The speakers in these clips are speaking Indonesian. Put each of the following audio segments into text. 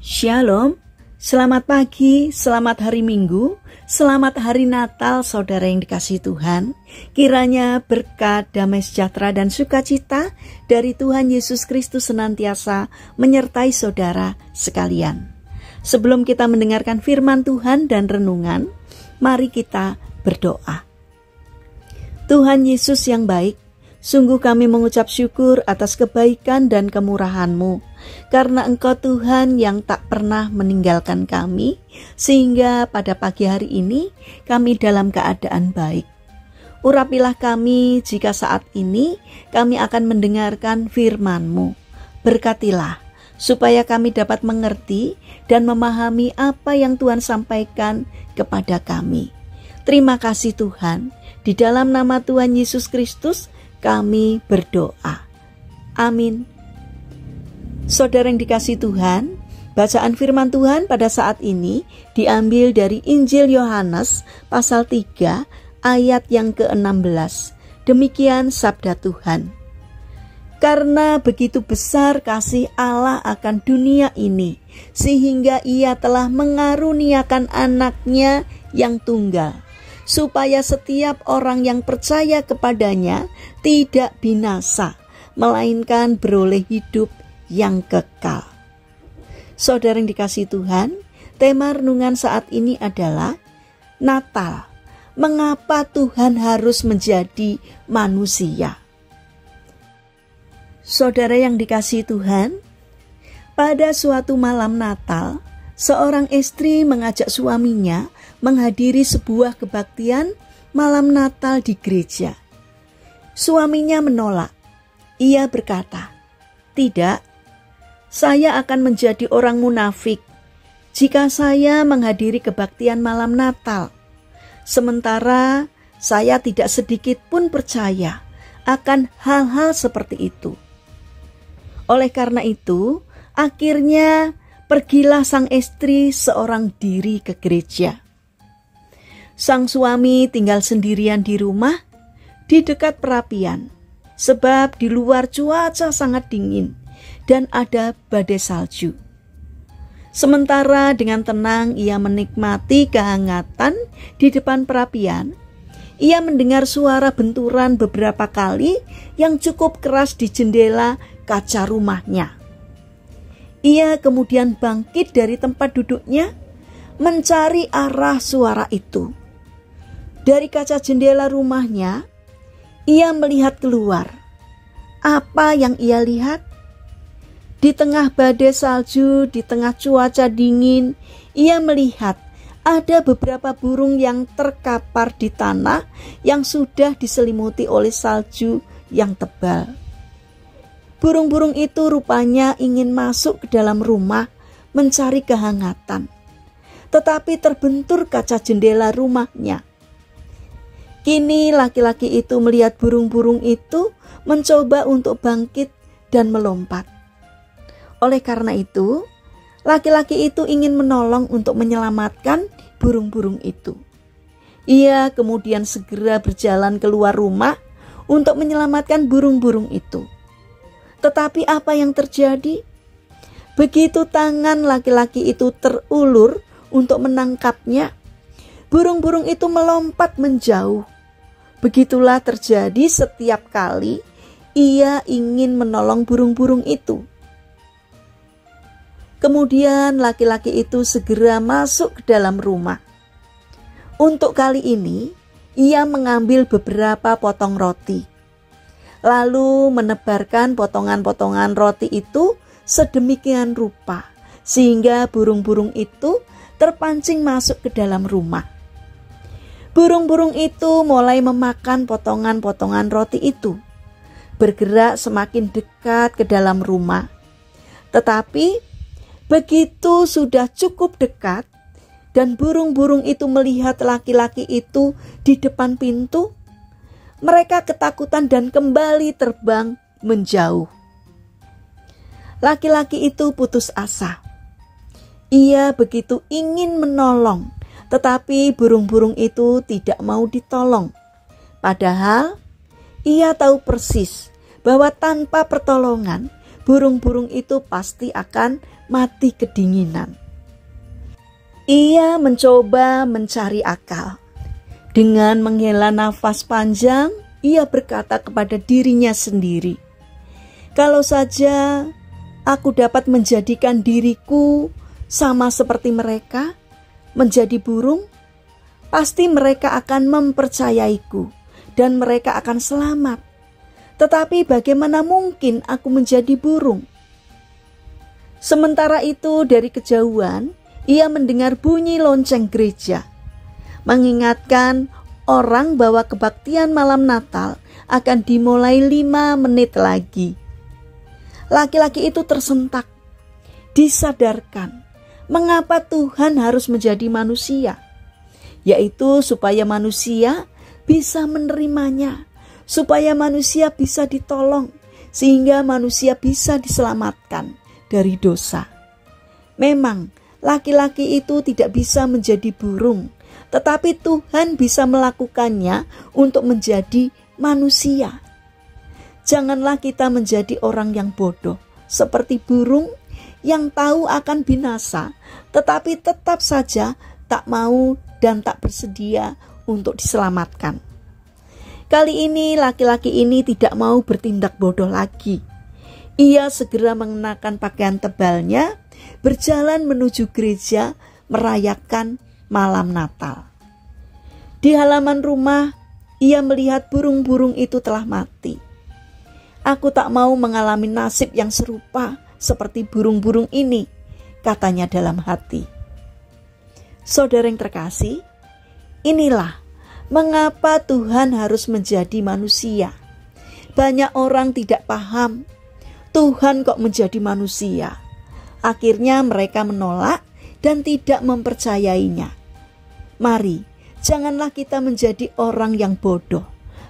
Shalom, selamat pagi, selamat hari Minggu, selamat hari Natal saudara yang dikasihi Tuhan. Kiranya berkat, damai sejahtera dan sukacita dari Tuhan Yesus Kristus senantiasa menyertai saudara sekalian. Sebelum kita mendengarkan firman Tuhan dan renungan, mari kita berdoa. Tuhan Yesus yang baik, sungguh kami mengucap syukur atas kebaikan dan kemurahan-Mu, karena Engkau Tuhan yang tak pernah meninggalkan kami, sehingga pada pagi hari ini kami dalam keadaan baik. Urapilah kami jika saat ini kami akan mendengarkan firman-Mu. Berkatilah, supaya kami dapat mengerti dan memahami apa yang Tuhan sampaikan kepada kami. Terima kasih Tuhan, di dalam nama Tuhan Yesus Kristus kami berdoa. Amin. Saudara yang dikasihi Tuhan, bacaan firman Tuhan pada saat ini diambil dari Injil Yohanes pasal 3 ayat yang ke-16. Demikian sabda Tuhan. Karena begitu besar kasih Allah akan dunia ini, sehingga Ia telah mengaruniakan anaknya yang tunggal, supaya setiap orang yang percaya kepadanya tidak binasa, melainkan beroleh hidup yang kekal. Saudara yang dikasihi Tuhan, tema renungan saat ini adalah Natal. Mengapa Tuhan harus menjadi manusia? Saudara yang dikasihi Tuhan, pada suatu malam Natal, seorang istri mengajak suaminya menghadiri sebuah kebaktian malam Natal di gereja. Suaminya menolak. Ia berkata, "Tidak, saya akan menjadi orang munafik jika saya menghadiri kebaktian malam Natal. Sementara saya tidak sedikit pun percaya akan hal-hal seperti itu." Oleh karena itu, akhirnya pergilah sang istri seorang diri ke gereja. Sang suami tinggal sendirian di rumah di dekat perapian, sebab di luar cuaca sangat dingin dan ada badai salju. Sementara dengan tenang ia menikmati kehangatan di depan perapian, ia mendengar suara benturan beberapa kali yang cukup keras di jendela kaca rumahnya. Ia kemudian bangkit dari tempat duduknya, mencari arah suara itu. Dari kaca jendela rumahnya, ia melihat keluar. Apa yang ia lihat? Di tengah badai salju, di tengah cuaca dingin, ia melihat ada beberapa burung yang terkapar di tanah yang sudah diselimuti oleh salju yang tebal. Burung-burung itu rupanya ingin masuk ke dalam rumah mencari kehangatan, tetapi terbentur kaca jendela rumahnya. Kini laki-laki itu melihat burung-burung itu mencoba untuk bangkit dan melompat. Oleh karena itu, laki-laki itu ingin menolong untuk menyelamatkan burung-burung itu. Ia kemudian segera berjalan keluar rumah untuk menyelamatkan burung-burung itu. Tetapi apa yang terjadi? Begitu tangan laki-laki itu terulur untuk menangkapnya, burung-burung itu melompat menjauh. Begitulah terjadi setiap kali ia ingin menolong burung-burung itu. Kemudian laki-laki itu segera masuk ke dalam rumah. Untuk kali ini, ia mengambil beberapa potong roti, lalu menebarkan potongan-potongan roti itu sedemikian rupa, sehingga burung-burung itu terpancing masuk ke dalam rumah. Burung-burung itu mulai memakan potongan-potongan roti itu, bergerak semakin dekat ke dalam rumah. Tetapi begitu sudah cukup dekat dan burung-burung itu melihat laki-laki itu di depan pintu, mereka ketakutan dan kembali terbang menjauh. Laki-laki itu putus asa. Ia begitu ingin menolong, tetapi burung-burung itu tidak mau ditolong. Padahal ia tahu persis bahwa tanpa pertolongan burung-burung itu pasti akan mati kedinginan. Ia mencoba mencari akal. Dengan menghela nafas panjang, ia berkata kepada dirinya sendiri, "Kalau saja aku dapat menjadikan diriku sama seperti mereka, menjadi burung, pasti mereka akan mempercayaiku dan mereka akan selamat. Tetapi bagaimana mungkin aku menjadi burung?" Sementara itu dari kejauhan, ia mendengar bunyi lonceng gereja, mengingatkan orang bahwa kebaktian malam Natal akan dimulai 5 menit lagi. Laki-laki itu tersentak, disadarkan mengapa Tuhan harus menjadi manusia, yaitu supaya manusia bisa menerimanya, supaya manusia bisa ditolong, sehingga manusia bisa diselamatkan dari dosa. Memang laki-laki itu tidak bisa menjadi burung, tetapi Tuhan bisa melakukannya untuk menjadi manusia. Janganlah kita menjadi orang yang bodoh, seperti burung yang tahu akan binasa, tetapi tetap saja tak mau dan tak bersedia untuk diselamatkan. Kali ini laki-laki ini tidak mau bertindak bodoh lagi. Ia segera mengenakan pakaian tebalnya, berjalan menuju gereja merayakan malam Natal. Di halaman rumah, ia melihat burung-burung itu telah mati. "Aku tak mau mengalami nasib yang serupa seperti burung-burung ini," katanya dalam hati. Saudara yang terkasih, inilah mengapa Tuhan harus menjadi manusia. Banyak orang tidak paham, Tuhan kok menjadi manusia. Akhirnya mereka menolak dan tidak mempercayainya. Mari, janganlah kita menjadi orang yang bodoh,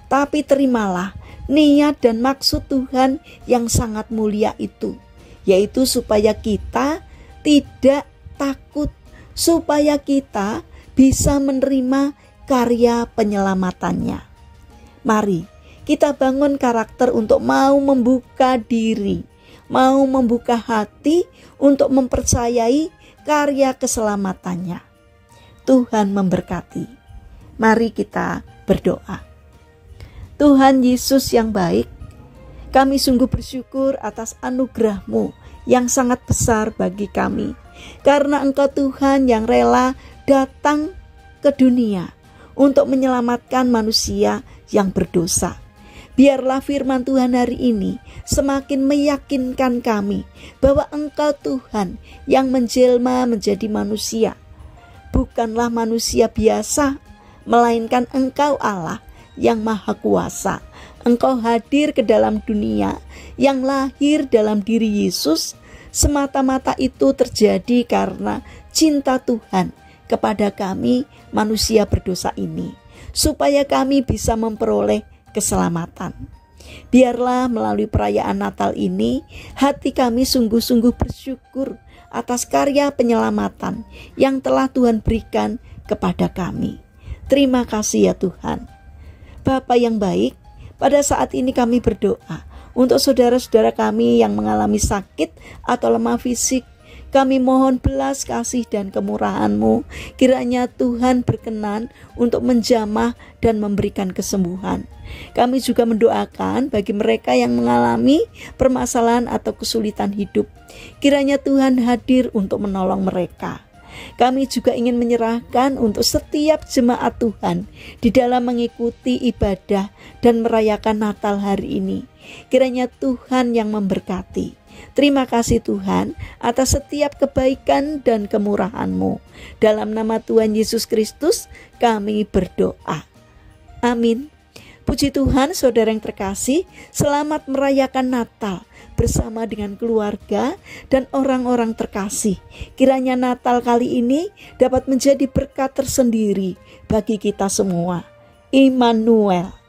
tapi terimalah niat dan maksud Tuhan yang sangat mulia itu, yaitu supaya kita tidak takut, supaya kita bisa menerima karya penyelamatannya. Mari kita bangun karakter untuk mau membuka diri, mau membuka hati untuk mempercayai karya keselamatannya. Tuhan memberkati. Mari kita berdoa. Tuhan Yesus yang baik, kami sungguh bersyukur atas anugerah-Mu yang sangat besar bagi kami. Karena Engkau Tuhan yang rela datang ke dunia untuk menyelamatkan manusia yang berdosa. Biarlah firman Tuhan hari ini semakin meyakinkan kami bahwa Engkau Tuhan yang menjelma menjadi manusia. Bukanlah manusia biasa, melainkan Engkau Allah yang Maha Kuasa. Engkau hadir ke dalam dunia yang lahir dalam diri Yesus. Semata-mata itu terjadi karena cinta Tuhan kepada kami manusia berdosa ini, supaya kami bisa memperoleh keselamatan. Biarlah melalui perayaan Natal ini hati kami sungguh-sungguh bersyukur atas karya penyelamatan yang telah Tuhan berikan kepada kami. Terima kasih ya Tuhan. Bapa yang baik, pada saat ini kami berdoa untuk saudara-saudara kami yang mengalami sakit atau lemah fisik. Kami mohon belas kasih dan kemurahan-Mu. Kiranya Tuhan berkenan untuk menjamah dan memberikan kesembuhan. Kami juga mendoakan bagi mereka yang mengalami permasalahan atau kesulitan hidup. Kiranya Tuhan hadir untuk menolong mereka. Kami juga ingin menyerahkan untuk setiap jemaat Tuhan di dalam mengikuti ibadah dan merayakan Natal hari ini. Kiranya Tuhan yang memberkati. Terima kasih Tuhan atas setiap kebaikan dan kemurahan-Mu. Dalam nama Tuhan Yesus Kristus kami berdoa. Amin. Puji Tuhan, saudara yang terkasih, selamat merayakan Natal bersama dengan keluarga dan orang-orang terkasih. Kiranya Natal kali ini dapat menjadi berkat tersendiri bagi kita semua. Immanuel.